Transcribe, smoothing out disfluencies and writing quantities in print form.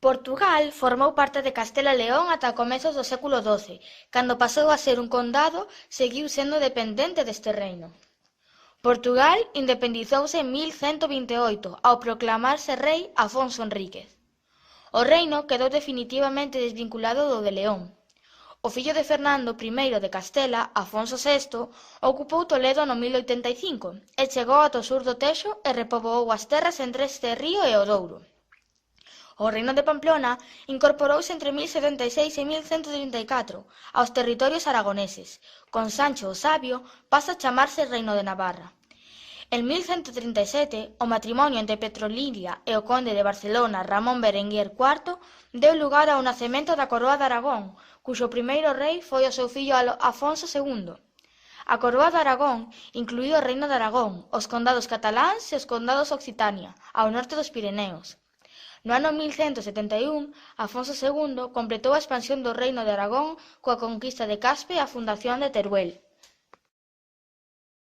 Portugal formou parte de Castela e León ata comezos do século XII. Cando pasou a ser un condado, seguiu sendo dependente deste reino. Portugal independizouse en 1128 ao proclamarse rei Afonso Enríquez. O reino quedou definitivamente desvinculado do de León. O fillo de Fernando I de Castela, Afonso VI, ocupou Toledo no 1085 e chegou ata o sur do Texo e repoboou as terras entre este río e o Douro. O reino de Pamplona incorporouse entre 1076 e 1134 aos territorios aragoneses. Con Sancho o Sabio pasa a chamarse Reino de Navarra. En 1137, o matrimonio entre Petrolilia e o conde de Barcelona Ramón Berenguer IV deu lugar ao nacemento da Coroa de Aragón, cuxo primeiro rei foi o seu fillo Afonso II. A Coroa de Aragón incluía o Reino de Aragón, os condados cataláns e os condados Occitania, ao norte dos Pireneos. No ano 1171, Afonso II completou a expansión do Reino de Aragón coa conquista de Caspe e a fundación de Teruel.